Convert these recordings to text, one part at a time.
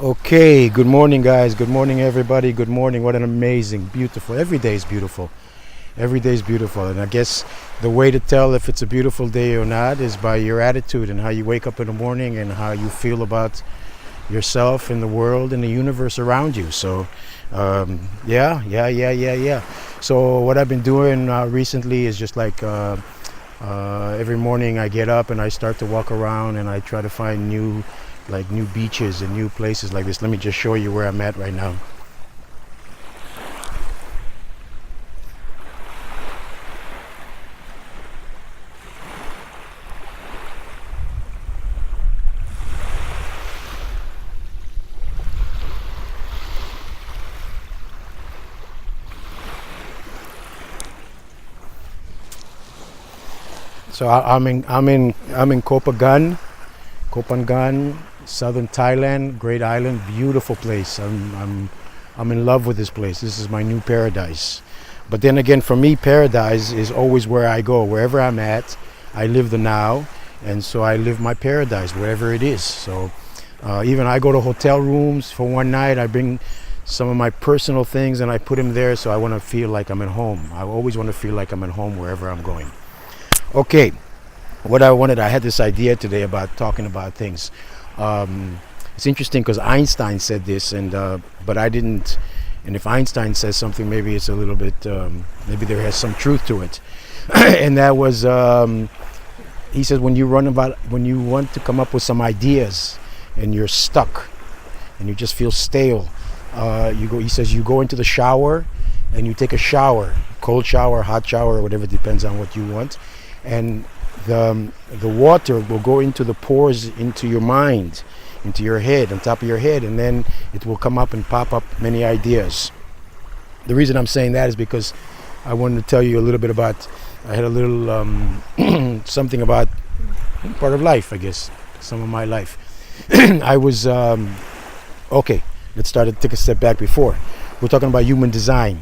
Okay, good morning, guys. Good morning, everybody. Good morning. What an amazing, beautiful. Every day is beautiful. Every day is beautiful. And I guess the way to tell if it's a beautiful day or not is by your attitude and how you wake up in the morning and how you feel about yourself and the world and the universe around you. So, yeah. So, what I've been doing recently is just like every morning I get up and I start to walk around and I try to find new beaches and new places like this. Let me just show you where I'm at right now. So I'm in Kopangan, southern Thailand, great island, beautiful place. I'm in love with this place. This is my new paradise. But then again, for me, paradise is always where I go. Wherever I'm at, I live the now, and so I live my paradise wherever it is. So even I go to hotel rooms for one night. I bring some of my personal things and I put them there, so I want to feel like I'm at home. I always want to feel like I'm at home wherever I'm going. Okay, I had this idea today about talking about things. Um, it's interesting because Einstein said this, but I didn't. And if Einstein says something, maybe it's a little bit, maybe there has some truth to it. And that was, he says, when you want to come up with some ideas, and you're stuck, and you just feel stale, you go. He says you go into the shower, and you take a shower, cold shower, hot shower, whatever, depends on what you want, and the water will go into the pores into your mind, into your head, on top of your head, and then it will come up and pop up many ideas. The reason I'm saying that is because I wanted to tell you a little bit about, I had a little something about part of life, I guess, some of my life. I was, okay, let's take a step back before. We're talking about human design.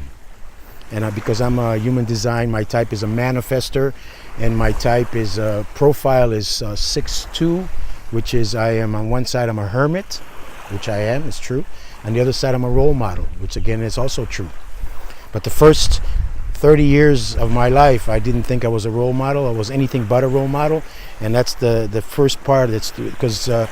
And because I'm a human design, my type is a manifestor, and my type is profile is 6'2", which is I am on one side I'm a hermit, which I am, it's true. On the other side I'm a role model, which again is also true. But the first 30 years of my life, I didn't think I was a role model. I was anything but a role model, and that's the first part. It's because it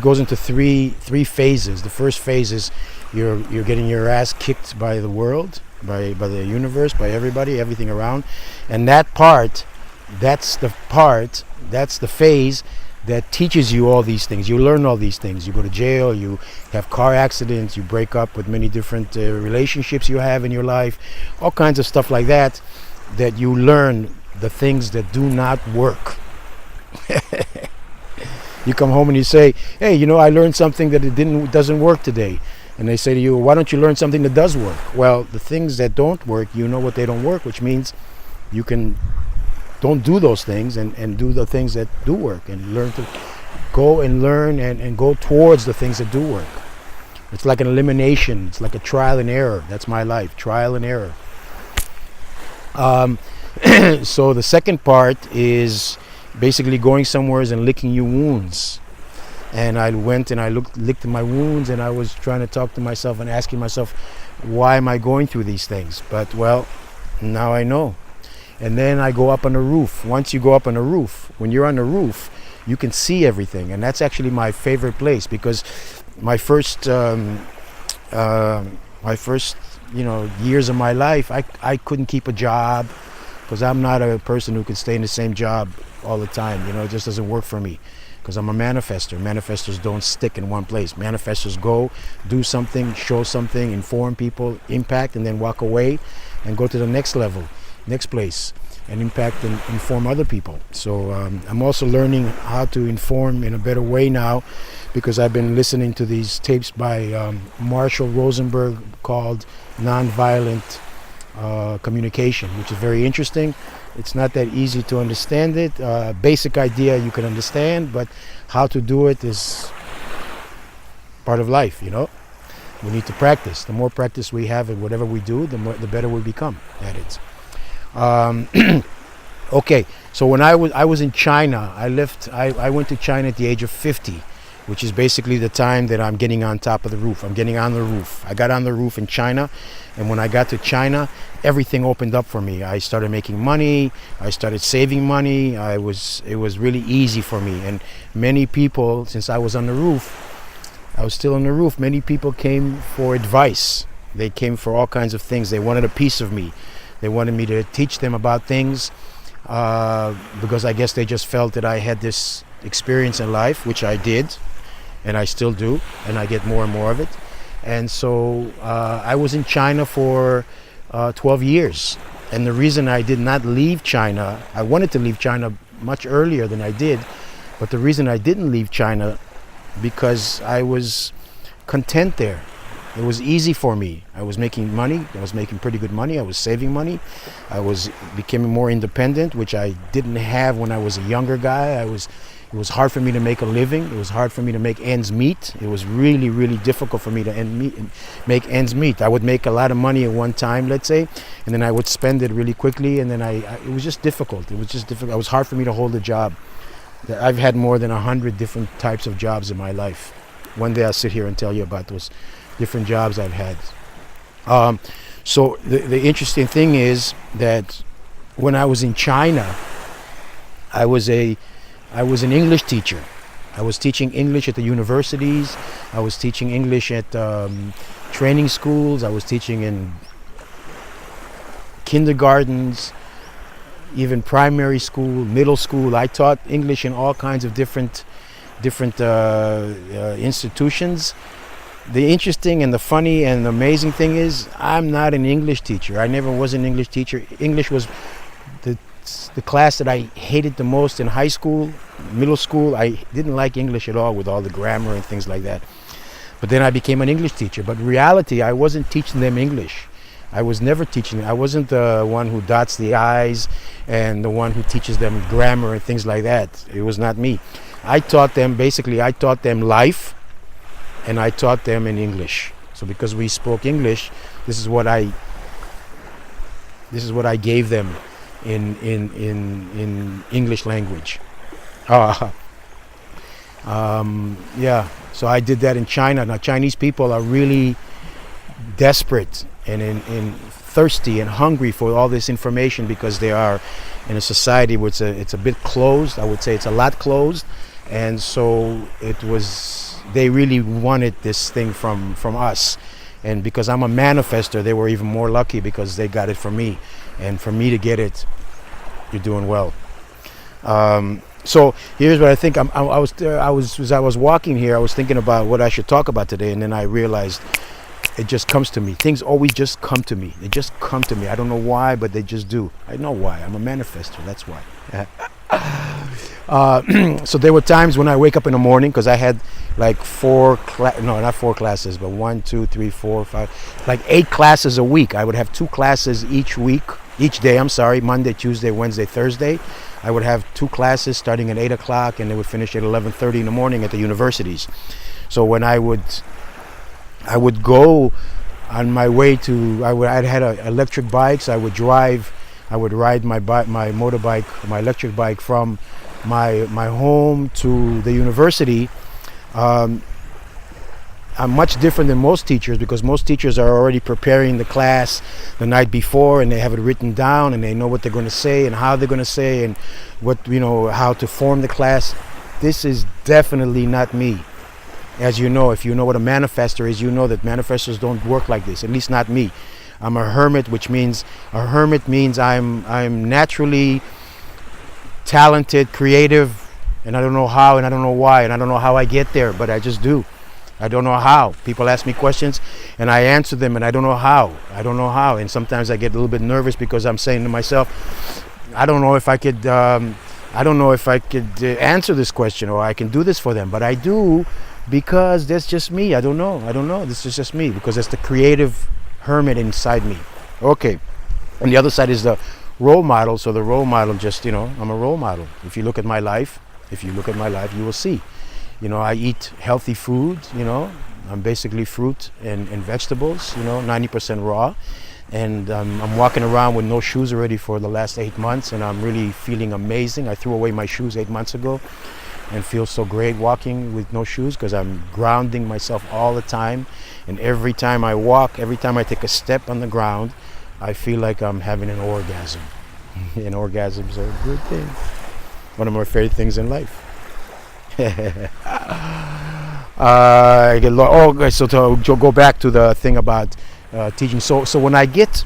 goes into three phases. The first phase is you're getting your ass kicked by the world, by the universe, by everybody, everything around, and that's the phase that teaches you all these things. You learn all these things. You go to jail, you have car accidents, you break up with many different relationships you have in your life, all kinds of stuff like that you learn the things that do not work. You come home and you say, hey, I learned something that doesn't work today. And they say to you, why don't you learn something that does work? Well, the things that don't work, you know what they don't work, which means you can don't do those things and do the things that do work, and learn to go and learn and go towards the things that do work. It's like an elimination. It's like a trial and error. That's my life, trial and error. So the second part is basically going somewhere and licking your wounds. And I went and I licked my wounds, and I was trying to talk to myself and asking myself, why am I going through these things? But well, now I know. And then I go up on the roof. Once you go up on the roof, when you're on the roof, you can see everything, and that's actually my favorite place, because my first years of my life, I couldn't keep a job, because I'm not a person who can stay in the same job all the time. It just doesn't work for me, because I'm a manifestor. Manifestors don't stick in one place. Manifestors go, do something, show something, inform people, impact, and then walk away and go to the next level, next place, and impact and inform other people. So I'm also learning how to inform in a better way now, because I've been listening to these tapes by Marshall Rosenberg called Nonviolent Communication, which is very interesting. It's not that easy to understand it. Basic idea you can understand, but how to do it is part of life, We need to practice. The more practice we have in whatever we do, the better we become at it. Okay, so when I was in China, I went to China at the age of 50, which is basically the time that I'm getting on top of the roof. I'm getting on the roof. I got on the roof in China, and when I got to China, everything opened up for me. I started making money. I started saving money. It was really easy for me. And many people, since I was on the roof, I was still on the roof, many people came for advice. They came for all kinds of things. They wanted a piece of me. They wanted me to teach them about things because I guess they just felt that I had this experience in life, which I did, and I still do, and I get more and more of it. And so I was in China for 12 years. And the reason I did not leave China, I wanted to leave China much earlier than I did, but the reason I didn't leave China because I was content there. It was easy for me. I was making money. I was making pretty good money. I was saving money. I was becoming more independent, which I didn't have when I was a younger guy. It was hard for me to make a living. It was hard for me to make ends meet. It was really, really difficult for me to make ends meet. I would make a lot of money at one time, let's say, and then I would spend it really quickly, and then it was just difficult. It was just difficult. It was hard for me to hold a job. I've had more than 100 different types of jobs in my life. One day I'll sit here and tell you about those different jobs I've had. So the interesting thing is that when I was in China, I was an English teacher. I was teaching English at the universities. I was teaching English at training schools. I was teaching in kindergartens, even primary school, middle school. I taught English in all kinds of different institutions. The interesting and the funny and the amazing thing is I'm not an English teacher. I never was an English teacher. English was the class that I hated the most in high school, middle school. I didn't like English at all with all the grammar and things like that. But then I became an English teacher. But in reality, I wasn't teaching them English. I was never teaching them. I wasn't the one who dots the I's and the one who teaches them grammar and things like that. It was not me. I taught them life, and I taught them in English. So because we spoke English, this is what I gave them in English language. Yeah. So I did that in China. Now Chinese people are really desperate and thirsty and hungry for all this information because they are in a society where it's a bit closed. I would say it's a lot closed, and so they really wanted this thing from us. And because I'm a manifestor, they were even more lucky because they got it from me. And for me to get it, you're doing well. So here's what I think. As I was walking here, I was thinking about what I should talk about today, and then I realized it just comes to me. Things always just come to me. They just come to me. I don't know why, but they just do. I know why. I'm a manifestor. That's why. So there were times when I wake up in the morning, because I had like not 4 classes, but 1, 2, 3, 4, 5, like 8 classes a week. I would have 2 classes each day, Monday, Tuesday, Wednesday, Thursday. I would have 2 classes starting at 8 o'clock, and they would finish at 11:30 in the morning at the universities. So when I would go on my way to, I had electric bikes. I would ride my motorbike, my electric bike from my home to the university. I'm much different than most teachers because most teachers are already preparing the class the night before, and they have it written down, and they know what they're going to say and how they're going to say and how to form the class. This is definitely not me. As you know, if you know what a manifestor is, you know that manifestors don't work like this, at least not me. I'm a hermit, which means I'm naturally talented, creative, and I don't know how, and I don't know why, and I don't know how I get there, but I just do. I don't know how. People ask me questions and I answer them, and I don't know how. And sometimes I get a little bit nervous because I'm saying to myself, I don't know if I could answer this question, or I can do this for them, but I do, because that's just me. I don't know. This is just me, because that's the creative hermit inside me. Okay. And the other side is the role model. So the role model, I'm a role model. If you look at my life, you will see. I eat healthy food. I'm basically fruit and vegetables, 90% raw. And I'm walking around with no shoes already for the last 8 months, and I'm really feeling amazing. I threw away my shoes 8 months ago. and feels so great walking with no shoes because I'm grounding myself all the time. And every time I walk, every time I take a step on the ground, I feel like I'm having an orgasm. And orgasms are a good thing. One of my favorite things in life. Okay, so to go back to the thing about teaching. So when I get,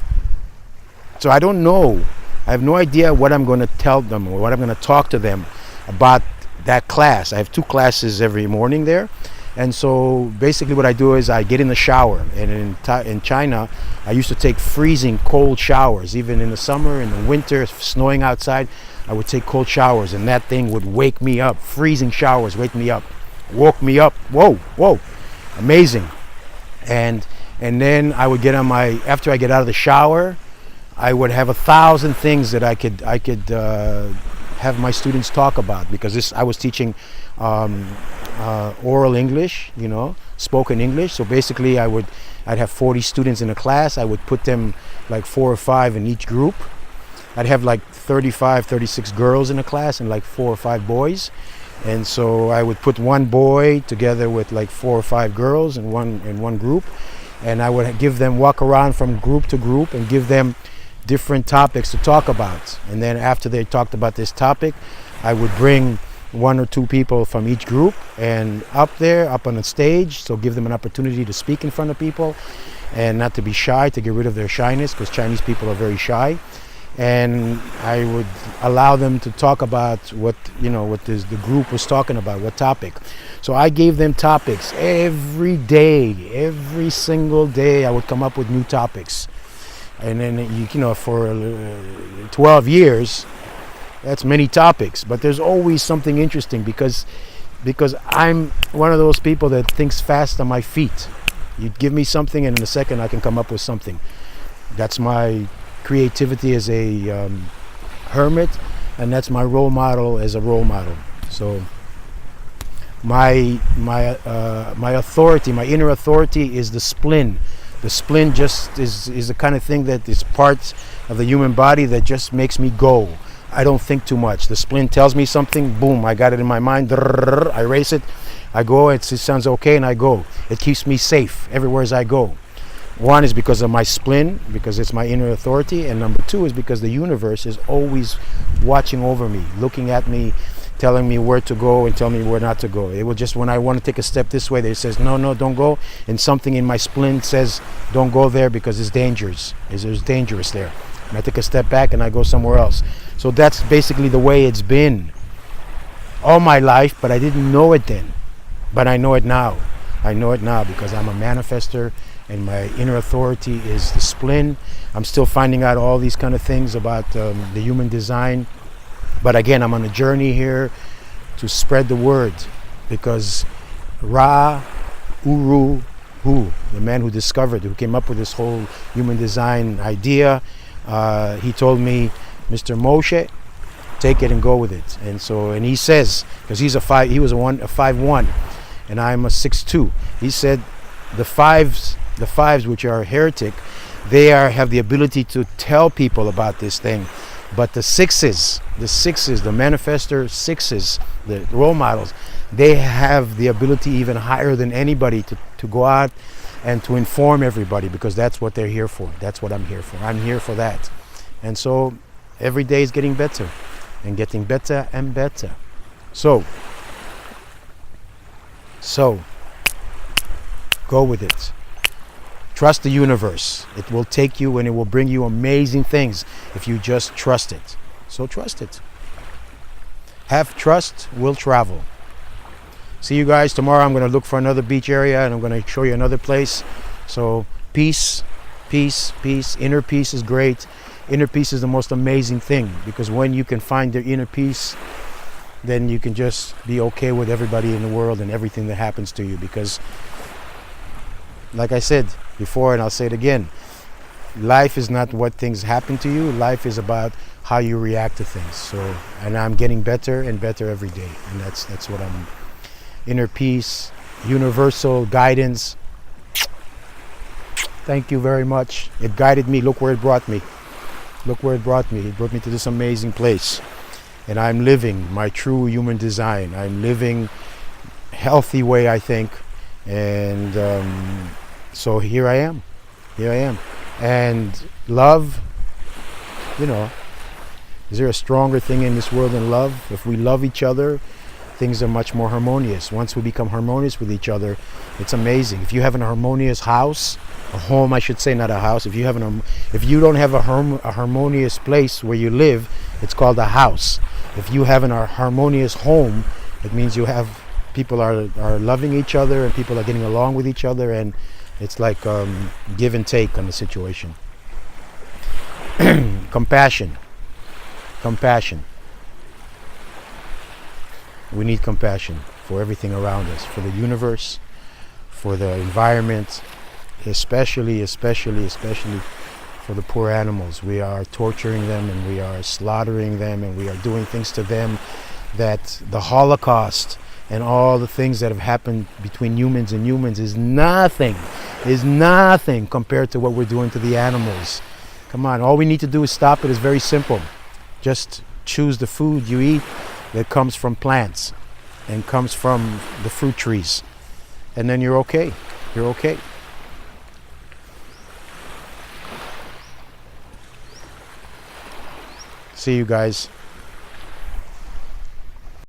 so I don't know, I have no idea what I'm going to tell them or what I'm going to talk to them about that class. I have 2 classes every morning there. And so basically what I do is I get in the shower. And in China, I used to take freezing cold showers. Even in the summer, in the winter, snowing outside, I would take cold showers. And that thing would wake me up. Freezing showers wake me up. Woke me up. Whoa. Amazing. And then I would get on after I get out of the shower, I would have 1,000 things that I could have my students talk about, because I was teaching oral English, spoken English. So basically I'd have 40 students in a class. I would put them like 4 or 5 in each group. I'd have like 35, 36 girls in a class and like 4 or 5 boys. And so I would put one boy together with like 4 or 5 girls in one group. And I would give them walk around from group to group and give them different topics to talk about. And then after they talked about this topic, I would bring 1 or 2 people from each group and up on the stage, so give them an opportunity to speak in front of people and not to be shy, to get rid of their shyness, because Chinese people are very shy. And I would allow them to talk about what the group was talking about, what topic. So I gave them topics every day, every single day. I would come up with new topics. And then, for 12 years, that's many topics, but there's always something interesting because I'm one of those people that thinks fast on my feet. You give me something and in a second I can come up with something. That's my creativity as a hermit, and that's my role model as a role model. So my authority, my inner authority is the spleen. The spleen just is the kind of thing that is part of the human body that just makes me go. I don't think too much. The spleen tells me something, boom, I got it in my mind, I erase it, I go, it sounds okay, and I go. It keeps me safe everywhere as I go. One is because of my spleen, because it's my inner authority, and number 2 is because the universe is always watching over me, looking at me, telling me where to go and telling me where not to go. It will just, when I want to take a step this way, it says, no, don't go. And something in my spleen says, don't go there because it's dangerous. It's dangerous there. And I take a step back and I go somewhere else. So that's basically the way it's been all my life, but I didn't know it then. But I know it now. I know it now because I'm a manifestor and my inner authority is the spleen. I'm still finding out all these kind of things about the human design. But again, I'm on a journey here to spread the word, because Ra Uru Hu, the man who came up with this whole human design idea, he told me, Mr. Moshe, take it and go with it. And he says, because he was a 5'1", and I'm a 6'2". He said the fives which are heretic, they have the ability to tell people about this thing. But the sixes, the manifestor 6s, the role models, they have the ability even higher than anybody to go out and to inform everybody, because that's what they're here for. That's what I'm here for. I'm here for that. And so every day is getting better and getting better and better. So go with it. Trust the universe. It will take you and it will bring you amazing things if you just trust it. So trust it. Have trust, will travel. See you guys tomorrow. I'm going to look for another beach area and I'm going to show you another place. So peace, peace, peace. Inner peace is great. Inner peace is the most amazing thing, because when you can find the inner peace, then you can just be okay with everybody in the world and everything that happens to you. Because like I said before, and I'll say it again, life is not what things happen to you. Life is about how you react to things. So, and I'm getting better and better every day, and that's what I'm. Inner peace, universal guidance. Thank you very much. It guided me. Look where it brought me. Look where it brought me. It brought me to this amazing place. and I'm living my true human design. I'm living healthy way, I think, and so here I am. Here I am. And love, you know, is there a stronger thing in this world than love? If we love each other, things are much more harmonious. Once we become harmonious with each other, it's amazing. If you have an harmonious house, a home, I should say, not a house. If you don't have a harmonious place where you live, it's called a house. If you have a harmonious home, it means you have people are loving each other and people are getting along with each other, and it's like give and take on the situation. Compassion. We need compassion for everything around us, for the universe, for the environment, especially for the poor animals. We are torturing them and we are slaughtering them and we are doing things to them that the Holocaust and all the things that have happened between humans and humans is nothing compared to what we're doing to the animals. Come on, all we need to do is stop it. It's very simple. Just choose the food you eat that comes from plants and comes from the fruit trees, and then you're okay. You're okay. See you guys.